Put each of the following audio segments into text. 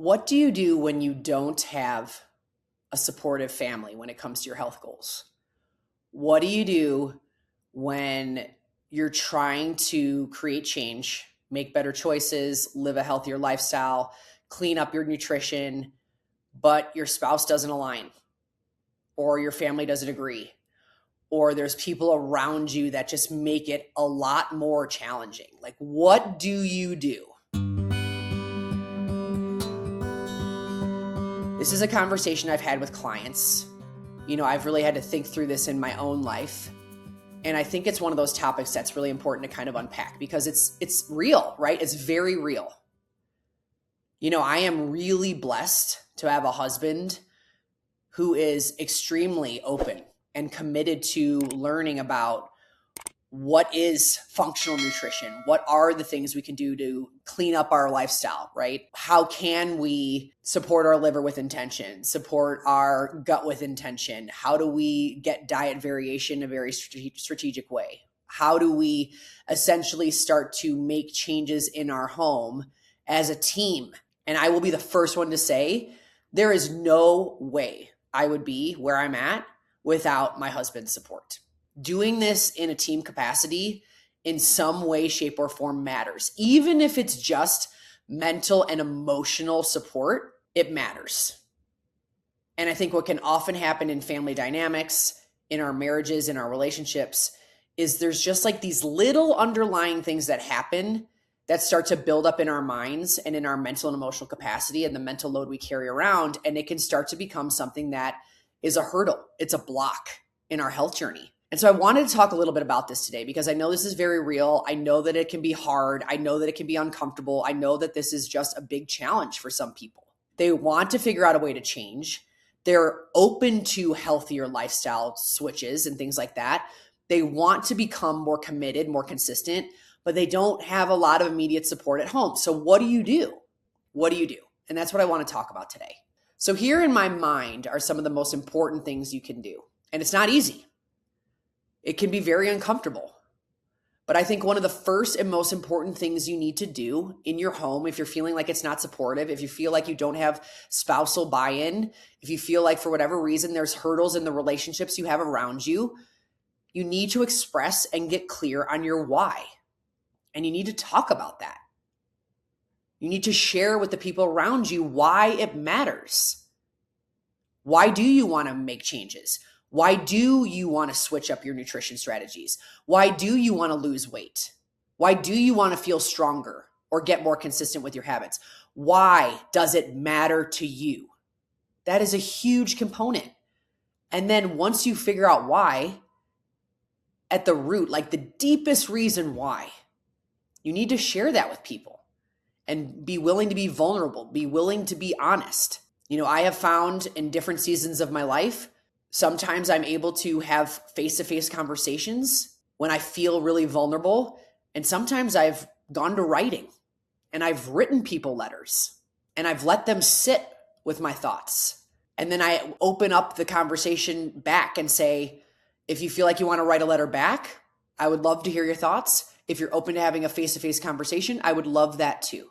What do you do when you don't have a supportive family when it comes to your health goals? What do you do when you're trying to create change, make better choices, live a healthier lifestyle, clean up your nutrition, but your spouse doesn't align, or your family doesn't agree, or there's people around you that just make it a lot more challenging? Like, what do you do? This is a conversation I've had with clients. I've really had to think through this in my own life. And I think it's one of those topics that's really important to kind of unpack because it's real, right? It's very real. I am really blessed to have a husband who is extremely open and committed to learning about what is functional nutrition? What are the things we can do to clean up our lifestyle, right? How can we support our liver with intention, support our gut with intention? How do we get diet variation in a very strategic way? How do we essentially start to make changes in our home as a team? And I will be the first one to say, there is no way I would be where I'm at without my husband's support. Doing this in a team capacity in some way, shape, or form matters. Even if it's just mental and emotional support, it matters. And I think what can often happen in family dynamics, in our marriages, in our relationships, is there's just like these little underlying things that happen that start to build up in our minds and in our mental and emotional capacity and the mental load we carry around. And it can start to become something that is a hurdle. It's a block in our health journey. And so I wanted to talk a little bit about this today because I know this is very real. I know that it can be hard. I know that it can be uncomfortable. I know that this is just a big challenge for some people. They want to figure out a way to change. They're open to healthier lifestyle switches and things like that. They want to become more committed, more consistent, but they don't have a lot of immediate support at home. So what do you do? What do you do? And that's what I want to talk about today. So here in my mind are some of the most important things you can do. And it's not easy. It can be very uncomfortable. But I think one of the first and most important things you need to do in your home, if you're feeling like it's not supportive, if you feel like you don't have spousal buy-in, if you feel like for whatever reason there's hurdles in the relationships you have around you, you need to express and get clear on your why. And you need to talk about that. You need to share with the people around you why it matters. Why do you want to make changes? Why do you want to switch up your nutrition strategies? Why do you want to lose weight? Why do you want to feel stronger or get more consistent with your habits? Why does it matter to you? That is a huge component. And then once you figure out why, at the root, like the deepest reason why, you need to share that with people and be willing to be vulnerable, be willing to be honest. I have found in different seasons of my life, sometimes I'm able to have face-to-face conversations when I feel really vulnerable. And sometimes I've gone to writing and I've written people letters and I've let them sit with my thoughts. And then I open up the conversation back and say, if you feel like you want to write a letter back, I would love to hear your thoughts. If you're open to having a face-to-face conversation, I would love that too.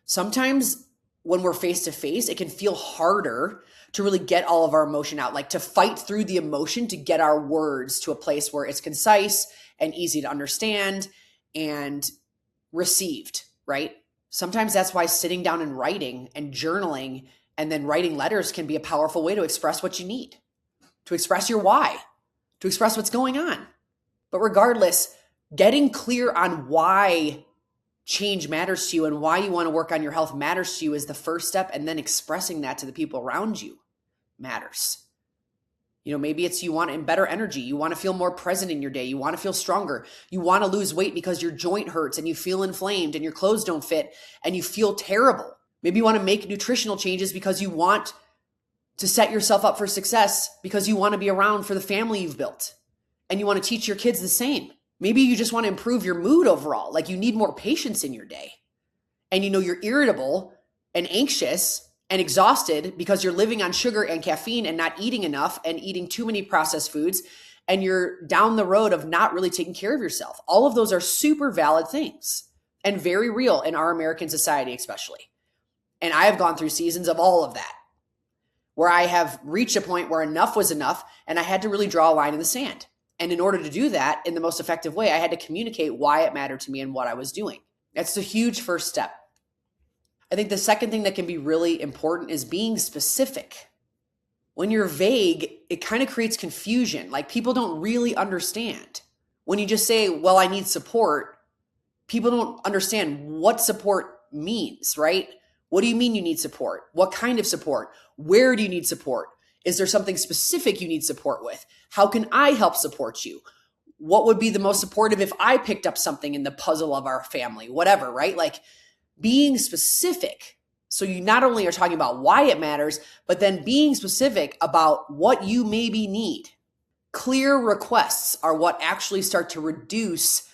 Sometimes when we're face-to-face, it can feel harder to really get all of our emotion out, like to fight through the emotion to get our words to a place where it's concise and easy to understand and received, right? Sometimes that's why sitting down and writing and journaling and then writing letters can be a powerful way to express what you need, to express your why, to express what's going on. But regardless, getting clear on why change matters to you and why you want to work on your health matters to you is the first step. And then expressing that to the people around you matters. Maybe it's you want better energy. You want to feel more present in your day. You want to feel stronger. You want to lose weight because your joint hurts and you feel inflamed and your clothes don't fit and you feel terrible. Maybe you want to make nutritional changes because you want to set yourself up for success because you want to be around for the family you've built and you want to teach your kids the same. Maybe you just want to improve your mood overall. Like you need more patience in your day. And you're irritable and anxious and exhausted because you're living on sugar and caffeine and not eating enough and eating too many processed foods. And you're down the road of not really taking care of yourself. All of those are super valid things and very real in our American society, especially. And I have gone through seasons of all of that, where I have reached a point where enough was enough and I had to really draw a line in the sand. And in order to do that in the most effective way, I had to communicate why it mattered to me and what I was doing. That's a huge first step. I think the second thing that can be really important is being specific. When you're vague, it kind of creates confusion. Like people don't really understand. When you just say, well, I need support, people don't understand what support means, right? What do you mean you need support? What kind of support? Where do you need support? Is there something specific you need support with? How can I help support you? What would be the most supportive if I picked up something in the puzzle of our family? Whatever, right? Like being specific. So you not only are talking about why it matters, but then being specific about what you maybe need. Clear requests are what actually start to reduce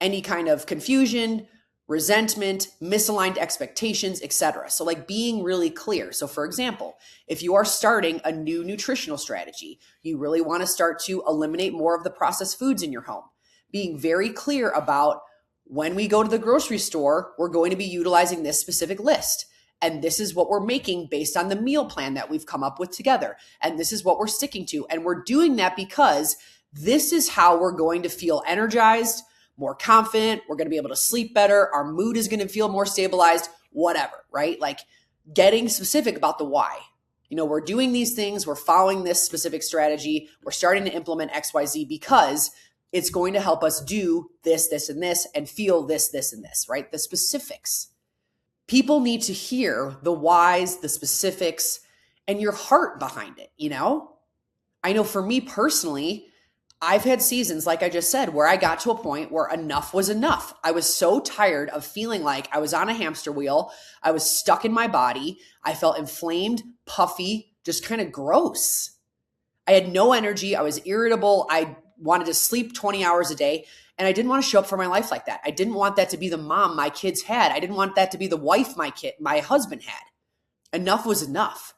any kind of confusion, resentment, misaligned expectations, etc. So like being really clear. So for example, if you are starting a new nutritional strategy, you really want to start to eliminate more of the processed foods in your home. Being very clear about when we go to the grocery store, we're going to be utilizing this specific list. And this is what we're making based on the meal plan that we've come up with together. And this is what we're sticking to. And we're doing that because this is how we're going to feel energized, more confident. We're going to be able to sleep better. Our mood is going to feel more stabilized, whatever, right? Like getting specific about the why. You know, we're doing these things. We're following this specific strategy. We're starting to implement XYZ because it's going to help us do this, this, and this, and feel this, this, and this, right? The specifics. People need to hear the whys, the specifics, and your heart behind it, you know? I know for me personally, I've had seasons, like I just said, where I got to a point where enough was enough. I was so tired of feeling like I was on a hamster wheel. I was stuck in my body. I felt inflamed, puffy, just kind of gross. I had no energy. I was irritable. I wanted to sleep 20 hours a day. And I didn't want to show up for my life like that. I didn't want that to be the mom my kids had. I didn't want that to be the wife my husband had. Enough was enough.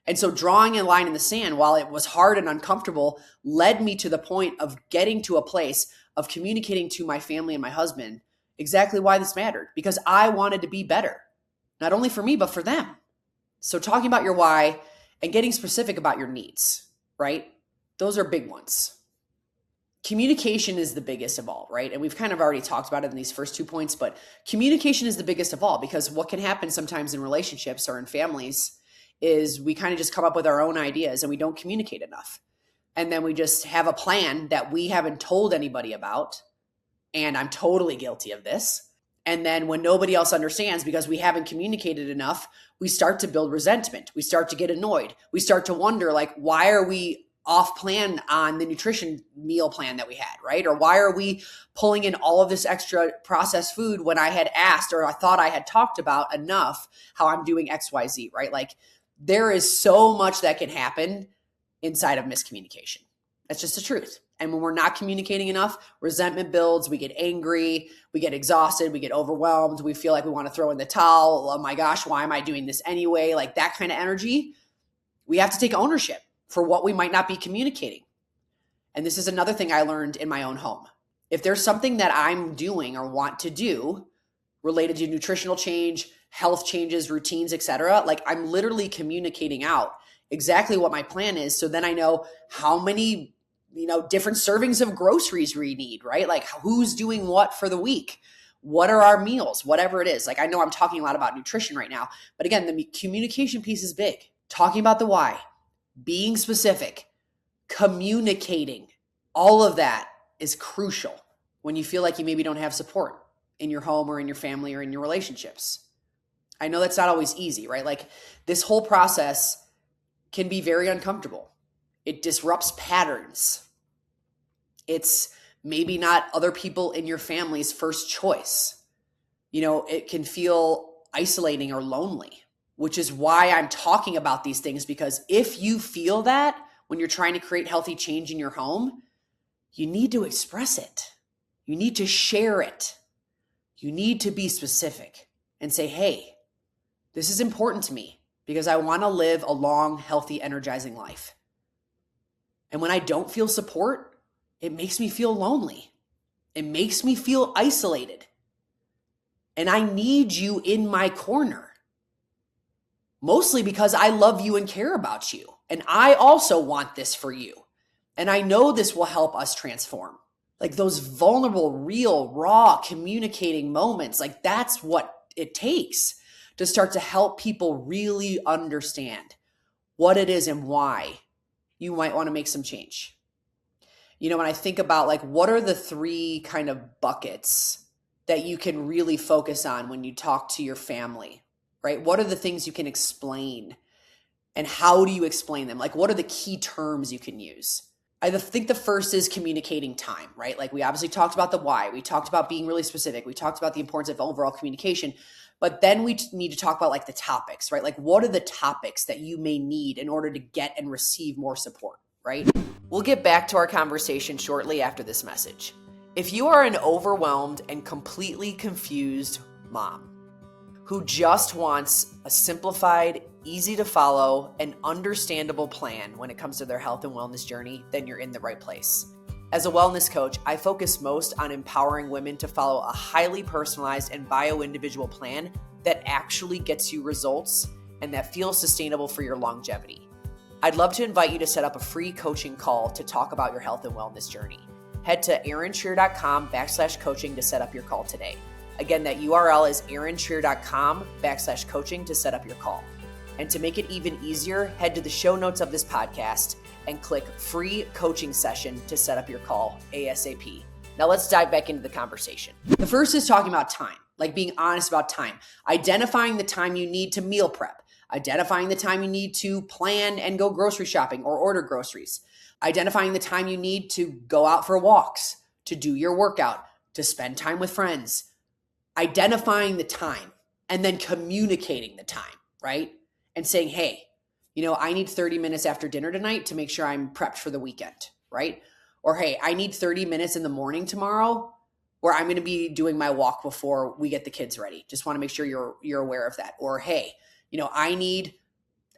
And so drawing a line in the sand, while it was hard and uncomfortable, led me to the point of getting to a place of communicating to my family and my husband exactly why this mattered. Because I wanted to be better, not only for me, but for them. So talking about your why and getting specific about your needs, right? Those are big ones. Communication is the biggest of all, right? And we've kind of already talked about it in these first 2 points, but communication is the biggest of all, because what can happen sometimes in relationships or in families is we kind of just come up with our own ideas and we don't communicate enough. And then we just have a plan that we haven't told anybody about. And I'm totally guilty of this. And then when nobody else understands because we haven't communicated enough, we start to build resentment. We start to get annoyed. We start to wonder, like, why are we off plan on the nutrition meal plan that we had, right? Or why are we pulling in all of this extra processed food when I had asked, or I thought I had talked about enough how I'm doing XYZ, right? Like there is so much that can happen inside of miscommunication. That's just the truth. And when we're not communicating enough, resentment builds, we get angry, we get exhausted, we get overwhelmed, we feel like we want to throw in the towel. Oh my gosh, why am I doing this anyway? Like that kind of energy. We have to take ownership for what we might not be communicating. And this is another thing I learned in my own home. If there's something that I'm doing or want to do related to nutritional change, health changes, routines, etc., like I'm literally communicating out exactly what my plan is. So then I know how many, different servings of groceries we need, right? Like who's doing what for the week? What are our meals? Whatever it is. Like I know I'm talking a lot about nutrition right now, but again, the communication piece is big. Talking about the why, being specific, communicating, all of that is crucial when you feel like you maybe don't have support in your home or in your family or in your relationships. I know that's not always easy, right? Like this whole process can be very uncomfortable. It disrupts patterns. It's maybe not other people in your family's first choice. It can feel isolating or lonely, which is why I'm talking about these things, because if you feel that when you're trying to create healthy change in your home, you need to express it. You need to share it. You need to be specific and say, hey, this is important to me because I want to live a long, healthy, energizing life. And when I don't feel support, it makes me feel lonely. It makes me feel isolated. And I need you in my corner. mostly because I love you and care about you. And I also want this for you. And I know this will help us transform. Like those vulnerable, real, raw communicating moments, like that's what it takes to start to help people really understand what it is and why you might want to make some change. When I think about like, what are the three kind of buckets that you can really focus on when you talk to your family, right? What are the things you can explain and how do you explain them? Like, what are the key terms you can use? I think the first is communicating time, right? Like we obviously talked about the why. We talked about being really specific. We talked about the importance of overall communication, but then we need to talk about like the topics, right? Like what are the topics that you may need in order to get and receive more support, right? We'll get back to our conversation shortly after this message. If you are an overwhelmed and completely confused mom who just wants a simplified, easy to follow, and understandable plan when it comes to their health and wellness journey, then you're in the right place. As a wellness coach, I focus most on empowering women to follow a highly personalized and bio-individual plan that actually gets you results and that feels sustainable for your longevity. I'd love to invite you to set up a free coaching call to talk about your health and wellness journey. Head to erinshreer.com/coaching to set up your call today. Again, that URL is erinshreer.com/coaching to set up your call. And to make it even easier, head to the show notes of this podcast and click free coaching session to set up your call ASAP. Now let's dive back into the conversation. The first is talking about time, like being honest about time, identifying the time you need to meal prep, identifying the time you need to plan and go grocery shopping or order groceries, identifying the time you need to go out for walks, to do your workout, to spend time with friends, identifying the time and then communicating the time, right? And saying, hey, I need 30 minutes after dinner tonight to make sure I'm prepped for the weekend, right? Or, hey, I need 30 minutes in the morning tomorrow where I'm going to be doing my walk before we get the kids ready. Just want to make sure you're aware of that. Or, hey, I need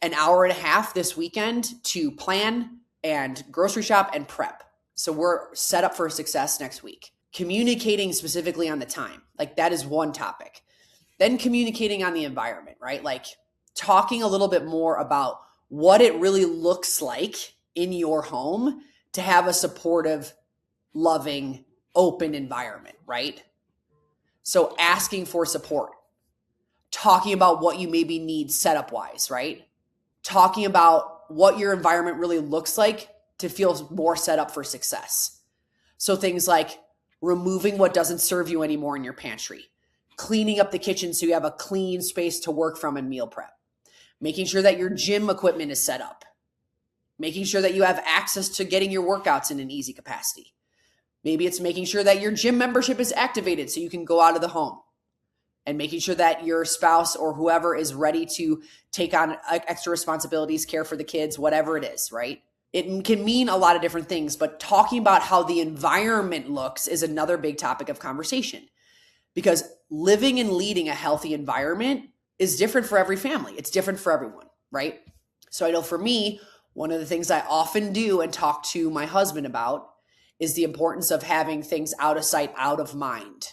an hour and a half this weekend to plan and grocery shop and prep. So we're set up for success next week. Communicating specifically on the time, like that is one topic. Then communicating on the environment, right? Like talking a little bit more about what it really looks like in your home to have a supportive, loving, open environment, right? So asking for support, talking about what you maybe need setup wise, right? Talking about what your environment really looks like to feel more set up for success. So things like removing what doesn't serve you anymore in your pantry, cleaning up the kitchen so you have a clean space to work from and meal prep, making sure that your gym equipment is set up, making sure that you have access to getting your workouts in an easy capacity. Maybe it's making sure that your gym membership is activated so you can go out of the home, and making sure that your spouse or whoever is ready to take on extra responsibilities, care for the kids, whatever it is, right? It can mean a lot of different things, but talking about how the environment looks is another big topic of conversation, because living and leading a healthy environment is different for every family. It's different for everyone, right? So I know for me, one of the things I often do and talk to my husband about is the importance of having things out of sight, out of mind,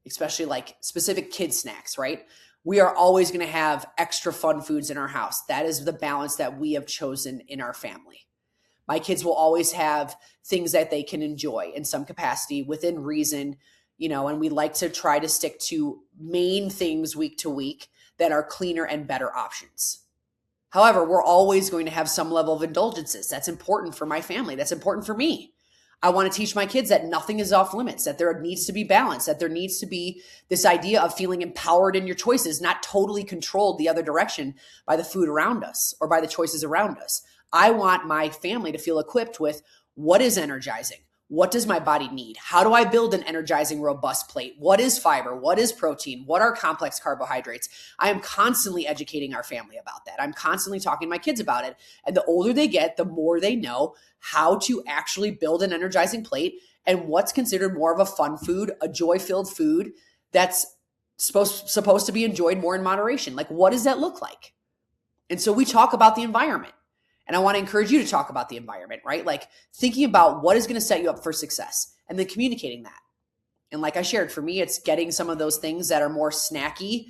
especially like specific kid snacks, right? We are always going to have extra fun foods in our house. That is the balance that we have chosen in our family. My kids will always have things that they can enjoy in some capacity within reason, and we like to try to stick to main things week to week that are cleaner and better options. However, we're always going to have some level of indulgences. That's important for my family. That's important for me. I want to teach my kids that nothing is off limits, that there needs to be balance, that there needs to be this idea of feeling empowered in your choices, not totally controlled the other direction by the food around us or by the choices around us. I want my family to feel equipped with what is energizing. What does my body need? How do I build an energizing, robust plate? What is fiber? What is protein? What are complex carbohydrates? I am constantly educating our family about that. I'm constantly talking to my kids about it. And the older they get, the more they know how to actually build an energizing plate and what's considered more of a fun food, a joy-filled food that's supposed to be enjoyed more in moderation. Like, what does that look like? And so we talk about the environment. And I want to encourage you to talk about the environment, right? Like thinking about what is going to set you up for success and then communicating that. And like I shared, for me, it's getting some of those things that are more snacky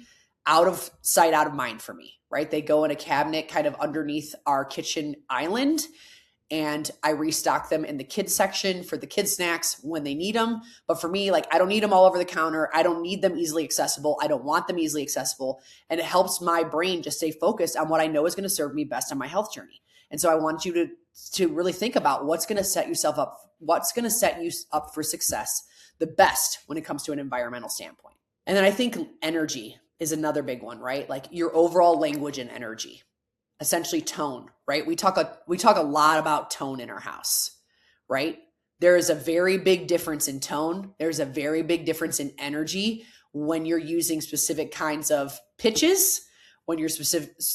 out of sight, out of mind for me, right? They go in a cabinet kind of underneath our kitchen island, and I restock them in the kids section for the kids snacks when they need them. But for me, like, I don't need them all over the counter. I don't need them easily accessible. I don't want them easily accessible. And it helps my brain just stay focused on what I know is going to serve me best on my health journey. And so I want you to really think about what's going to set yourself up, what's going to set you up for success the best when it comes to an environmental standpoint. And then I think energy is another big one, right? Like your overall language and energy, essentially tone, right? We talk a lot about tone in our house, right? There is a very big difference in tone. There's a very big difference in energy when you're using specific kinds of pitches, when you're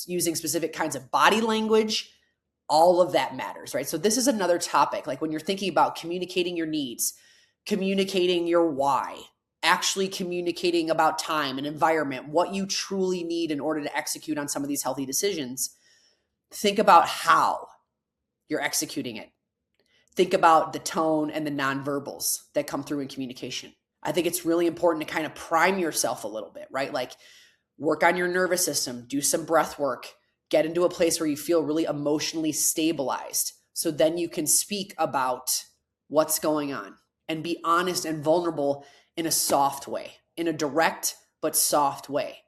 using specific kinds of body language. All of that matters, right? So this is another topic, like when you're thinking about communicating your needs, communicating your why, actually communicating about time and environment, what you truly need in order to execute on some of these healthy decisions. Think about how you're executing it. Think about the tone and the nonverbals that come through in communication. I think it's really important to kind of prime yourself a little bit, right? Like work on your nervous system, do some breath work, get into a place where you feel really emotionally stabilized. So then you can speak about what's going on and be honest and vulnerable in a soft way, in a direct but soft way.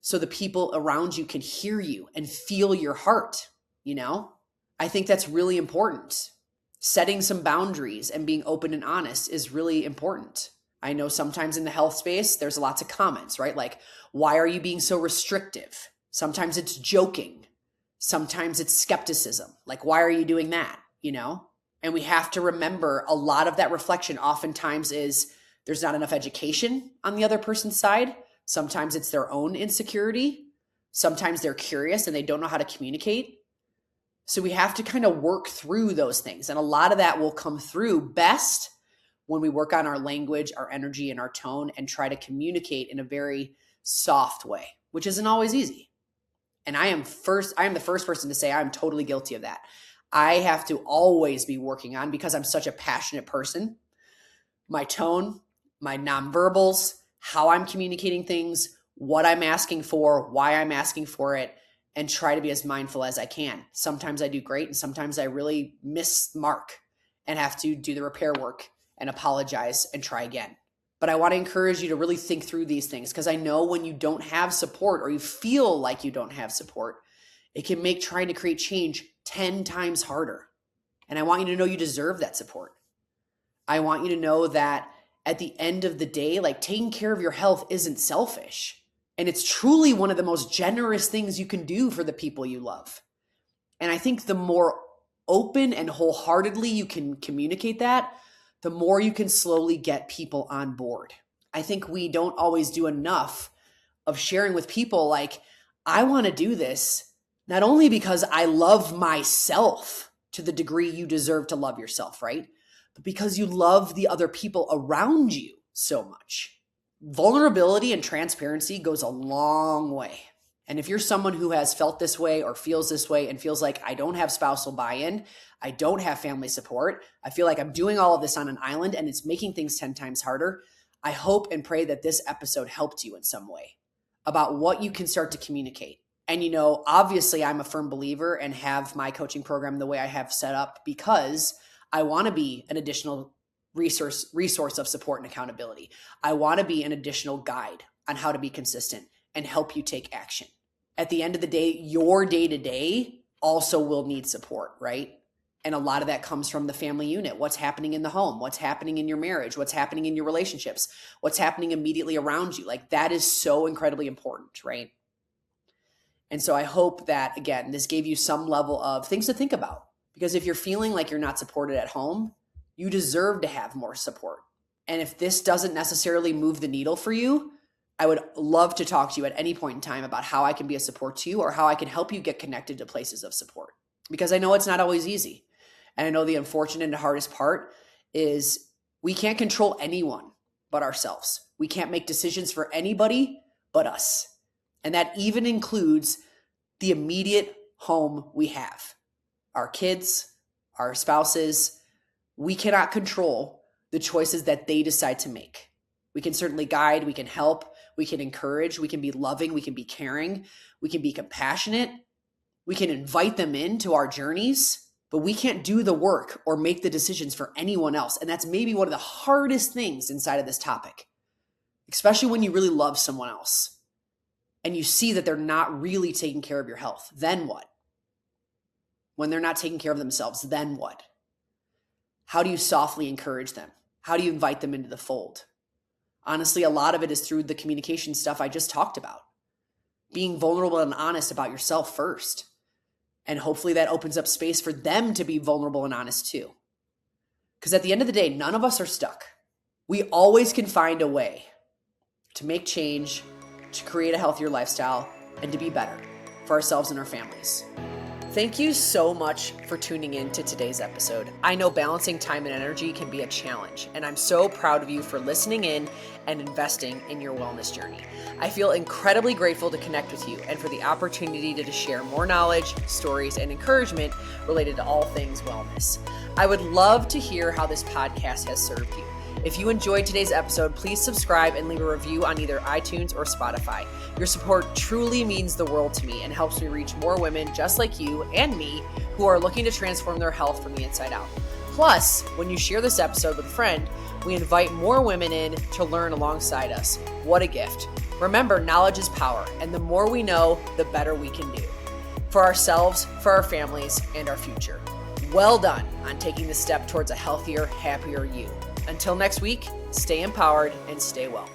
So the people around you can hear you and feel your heart, you know? I think that's really important. Setting some boundaries and being open and honest is really important. I know sometimes in the health space, there's lots of comments, right? Like, why are you being so restrictive? Sometimes it's joking. Sometimes it's skepticism. Like, why are you doing that? You know? And we have to remember a lot of that reflection oftentimes is there's not enough education on the other person's side. Sometimes it's their own insecurity. Sometimes they're curious and they don't know how to communicate. So we have to kind of work through those things. And a lot of that will come through best when we work on our language, our energy, and our tone and try to communicate in a very soft way, which isn't always easy. And I am the first person to say I'm totally guilty of that. I have to always be working on, because I'm such a passionate person, my tone, my nonverbals, how I'm communicating things, what I'm asking for, why I'm asking for it, and try to be as mindful as I can. Sometimes I do great, and sometimes I really miss the mark and have to do the repair work and apologize and try again. But I want to encourage you to really think through these things, because I know when you don't have support or you feel like you don't have support, it can make trying to create change 10 times harder. And I want you to know you deserve that support. I want you to know that at the end of the day, like, taking care of your health isn't selfish. And it's truly one of the most generous things you can do for the people you love. And I think the more open and wholeheartedly you can communicate that, the more you can slowly get people on board. I think we don't always do enough of sharing with people, like, I want to do this not only because I love myself to the degree you deserve to love yourself, right? But because you love the other people around you so much. Vulnerability and transparency goes a long way. And if you're someone who has felt this way or feels this way and feels like, I don't have spousal buy-in, I don't have family support, I feel like I'm doing all of this on an island and it's making things 10 times harder, I hope and pray that this episode helped you in some way about what you can start to communicate. And, you know, obviously I'm a firm believer and have my coaching program the way I have set up because I want to be an additional resource of support and accountability. I want to be an additional guide on how to be consistent and help you take action. At the end of the day, your day-to-day also will need support, right? And a lot of that comes from the family unit. What's happening in the home? What's happening in your marriage? What's happening in your relationships? What's happening immediately around you? Like, that is so incredibly important, right? And so I hope that, again, this gave you some level of things to think about. Because if you're feeling like you're not supported at home, you deserve to have more support. And if this doesn't necessarily move the needle for you, I would love to talk to you at any point in time about how I can be a support to you or how I can help you get connected to places of support. Because I know it's not always easy. And I know the unfortunate and hardest part is we can't control anyone but ourselves. We can't make decisions for anybody but us. And that even includes the immediate home we have. Our kids, our spouses. We cannot control the choices that they decide to make. We can certainly guide, we can help, we can encourage, we can be loving, we can be caring, we can be compassionate, we can invite them into our journeys, but we can't do the work or make the decisions for anyone else. And that's maybe one of the hardest things inside of this topic, especially when you really love someone else and you see that they're not really taking care of your health. Then what? When they're not taking care of themselves, then what? How do you softly encourage them? How do you invite them into the fold? Honestly, a lot of it is through the communication stuff I just talked about. Being vulnerable and honest about yourself first. And hopefully that opens up space for them to be vulnerable and honest too. Because at the end of the day, none of us are stuck. We always can find a way to make change, to create a healthier lifestyle, and to be better for ourselves and our families. Thank you so much for tuning in to today's episode. I know balancing time and energy can be a challenge, and I'm so proud of you for listening in and investing in your wellness journey. I feel incredibly grateful to connect with you and for the opportunity to share more knowledge, stories, and encouragement related to all things wellness. I would love to hear how this podcast has served you. If you enjoyed today's episode, please subscribe and leave a review on either iTunes or Spotify. Your support truly means the world to me and helps me reach more women just like you and me who are looking to transform their health from the inside out. Plus, when you share this episode with a friend, we invite more women in to learn alongside us. What a gift. Remember, knowledge is power, and the more we know, the better we can do. For ourselves, for our families, and our future. Well done on taking the step towards a healthier, happier you. Until next week, stay empowered and stay well.